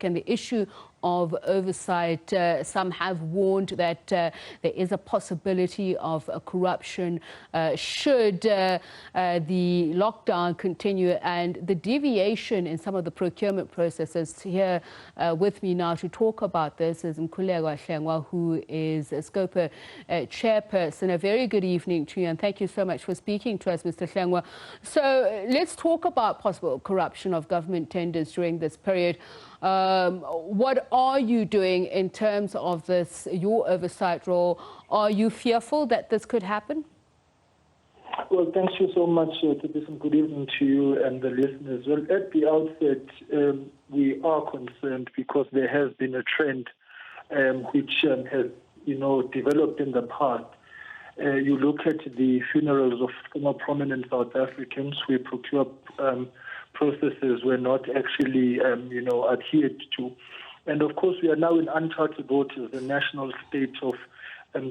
And the issue of oversight, some have warned that there is a possibility of corruption should the lockdown continue, and the deviation in some of the procurement processes. Here with me now to talk about this is Mkhuleko Hlengwa, who is SCOPA Chairperson. A very good evening to you, and thank you so much for speaking to us, Mr. Hlengwa. So let's talk about possible corruption of government tenders during this period. What are you doing in terms of this, your oversight role? Are you fearful that this could happen? Well, thank you so much, Chairperson. Good evening to you and the listeners. Well, at the outset, we are concerned because there has been a trend which has, developed in the past. You look at the funerals of former prominent South Africans who procure processes were not actually, adhered to. And of course, we are now in uncharted waters. The national state of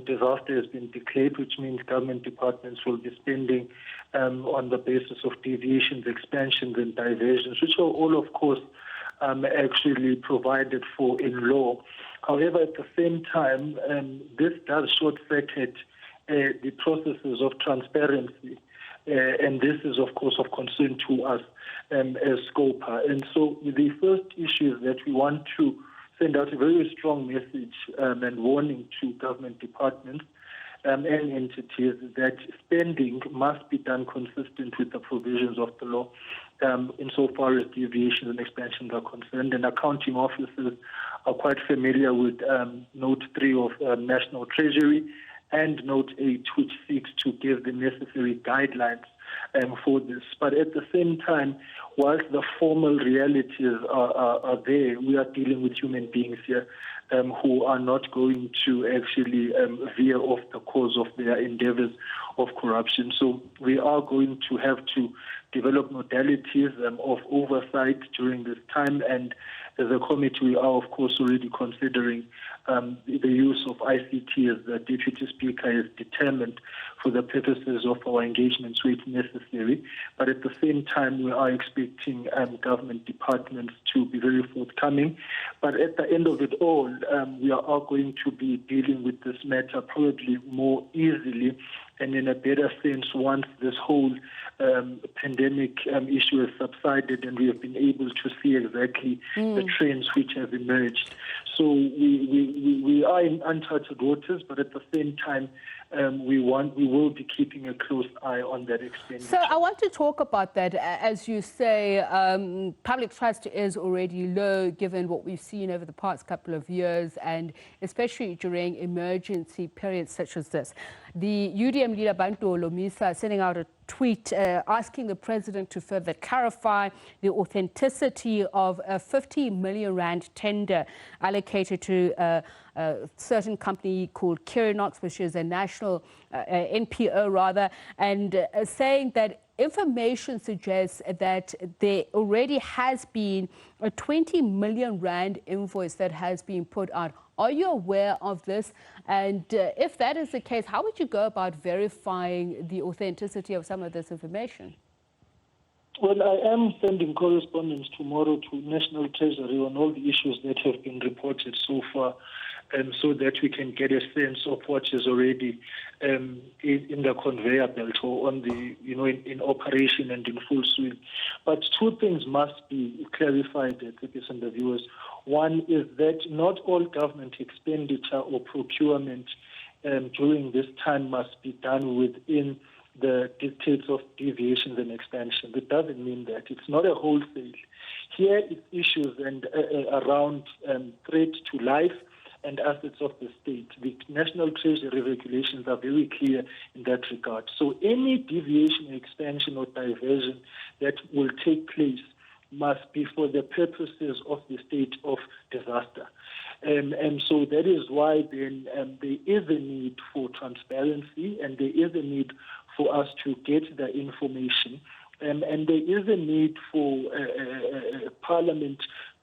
disaster has been declared, which means government departments will be spending on the basis of deviations, expansions, and diversions, which are all, of course, actually provided for in law. However, at the same time, this does short-circuit the processes of transparency. And this is, of course, of concern to us as SCOPA. And so the first issue is that we want to send out a very strong message and warning to government departments and entities that spending must be done consistent with the provisions of the law insofar as deviations and expansions are concerned. And accounting officers are quite familiar with Note 3 of National Treasury and Note 8, which seeks to give the necessary guidelines for this. But at the same time, whilst the formal realities are there, we are dealing with human beings here who are not going to actually veer off the course of their endeavors of corruption. So we are going to have to develop modalities of oversight during this time, and as a committee, we are, of course, already considering the use of ICT as the Deputy Speaker has determined for the purposes of our engagements where it's necessary. But at the same time, we are expecting government departments to be very forthcoming. But at the end of it all, we are going to be dealing with this matter probably more easily and in a better sense once this whole pandemic issue has subsided and we have been able to see exactly the trends which have emerged. So we are in uncharted waters, but at the same time, we will be keeping a close eye on that expenditure. So I want to talk about that. As you say, public trust is already low given what we've seen over the past couple of years, and especially during emergency periods such as this. The UDM leader Bantu Olomisa sending out a tweet asking the president to further clarify the authenticity of a 50 million rand tender allocated to a certain company called Kirinox, which is a national NPO rather, and saying that information suggests that there already has been a 20 million rand invoice that has been put out. Are you aware of this? And if that is the case, how would you go about verifying the authenticity of some of this information? Well, I am sending correspondence tomorrow to National Treasury on all the issues that have been reported so far, so that we can get a sense of what is already in the conveyor belt or on the, in operation and in full swing. But two things must be clarified, and the viewers. One is that not all government expenditure or procurement during this time must be done within the dictates of deviations and expansion. It doesn't mean that. It's not a wholesale. Here it's issues and around threat to life and assets of the state. The National Treasury regulations are very clear in that regard. So any deviation, expansion or diversion that will take place must be for the purposes of the state of disaster. And so that is why then there is a need for transparency and there is a need for us to get the information. And there is a need for Parliament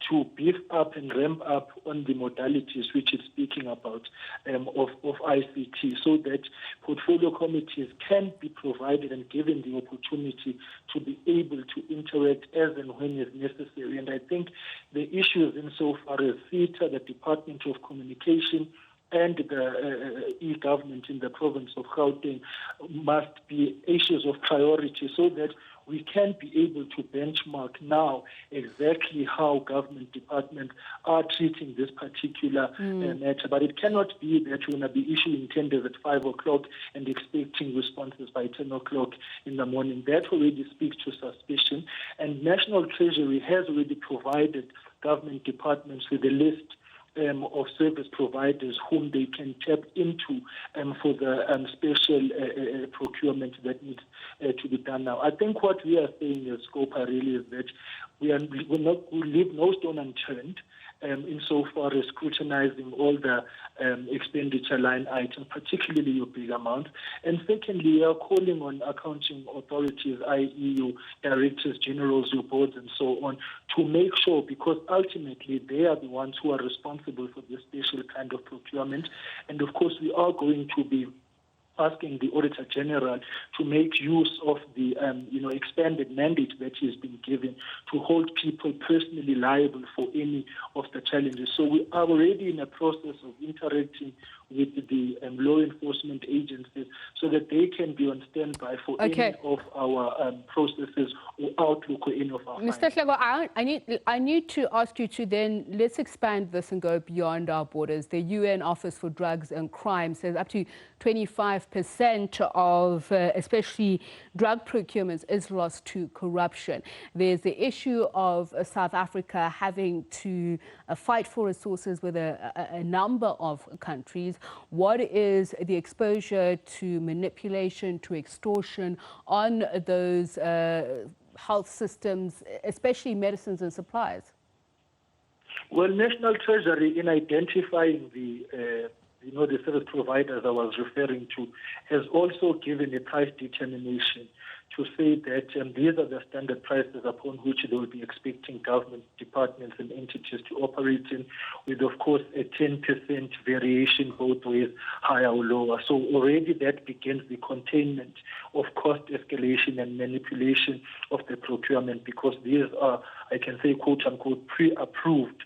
to beef up and ramp up on the modalities which it's speaking about of ICT, so that portfolio committees can be provided and given the opportunity to be able to interact as and when is necessary. And I think the issues insofar as CETA, the Department of Communication, and the e-government in the province of Gauteng must be issues of priority, so that we can be able to benchmark now exactly how government departments are treating this particular matter. But it cannot be that we're going to be issuing tenders at 5 o'clock and expecting responses by 10 o'clock in the morning. That already speaks to suspicion. And National Treasury has already provided government departments with a list of service providers whom they can tap into for the special procurement that needs to be done now. I think what we are saying as SCOPA really is that we leave no stone unturned insofar as scrutinizing all the expenditure line items, particularly your big amounts. And secondly, we are calling on accounting authorities, i.e. your directors, generals, your boards, and so on, to make sure, because ultimately they are the ones who are responsible for this special kind of procurement. And of course, we are going to be asking the Auditor General to make use of the expanded mandate that he has been given to hold people personally liable for any of the challenges. So we are already in a process of interacting with the law enforcement agencies so that they can be on standby for any of our processes or outlook or any of our Mr. Hlengwa, I need to ask you to then, let's expand this and go beyond our borders. The UN Office for Drugs and Crime says up to 25% of especially drug procurements is lost to corruption. There's the issue of South Africa having to fight for resources with a number of countries. What is the exposure to manipulation, to extortion on those health systems, especially medicines and supplies? Well, National Treasury, in identifying the service providers I was referring to, has also given a price determination to say that these are the standard prices upon which they will be expecting government departments and entities to operate in, with, of course, a 10% variation both ways, higher or lower. So already that begins the containment of cost escalation and manipulation of the procurement, because these are, I can say, quote-unquote, pre-approved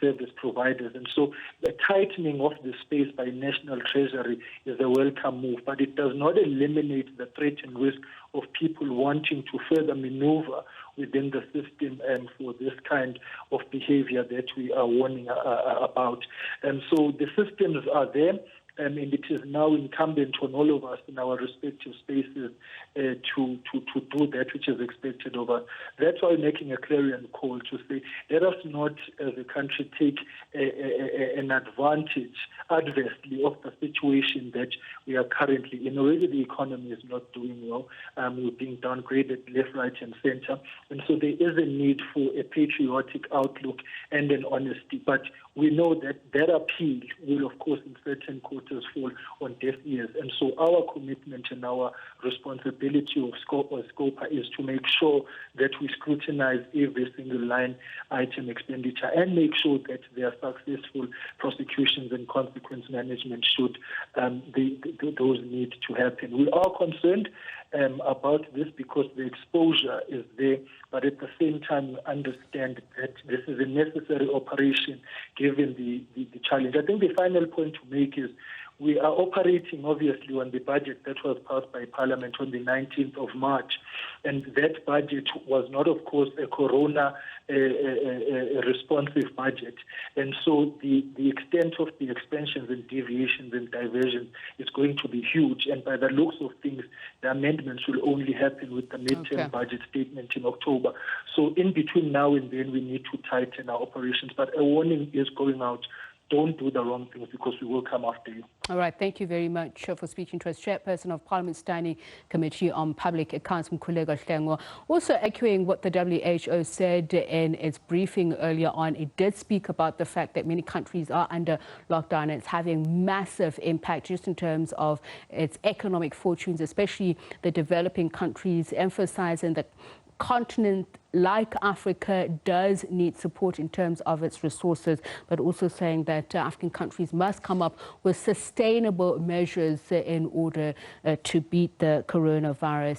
service providers. And so the tightening of the space by National Treasury is a welcome move, but it does not eliminate the threat and risk of people wanting to further maneuver within the system for this kind of behavior that we are warning about. And so the systems are there. And it is now incumbent on all of us in our respective spaces to do that which is expected of us. That's why we're making a clarion call to say, let us not, as a country, take an advantage adversely of the situation that we are currently in. Already the economy is not doing well. We're being downgraded left, right, and center. And so there is a need for a patriotic outlook and an honesty. But we know that that appeal will, of course, in certain quarters fall on deaf ears. And so our commitment and our responsibility of SCOPA is to make sure that we scrutinize every single line item expenditure and make sure that there are successful prosecutions and consequence management should those need to happen. We are concerned about this because the exposure is there, but at the same time we understand that this is a necessary operation given the challenge. I think the final point to make is we are operating, obviously, on the budget that was passed by Parliament on the 19th of March. And that budget was not, of course, a corona responsive budget. And so the extent of the expansions and deviations and diversions is going to be huge. And by the looks of things, the amendments will only happen with the midterm budget statement in October. So in between now and then, we need to tighten our operations. But a warning is going out. Don't do the wrong things because we will come after you. All right. Thank you very much for speaking to us. Chairperson of Parliament's Standing Committee on Public Accounts, Mkhuleko Hlengwa. Also echoing what the WHO said in its briefing earlier on, it did speak about the fact that many countries are under lockdown and it's having massive impact just in terms of its economic fortunes, especially the developing countries, emphasizing that continent like Africa does need support in terms of its resources, but also saying that African countries must come up with sustainable measures in order to beat the coronavirus.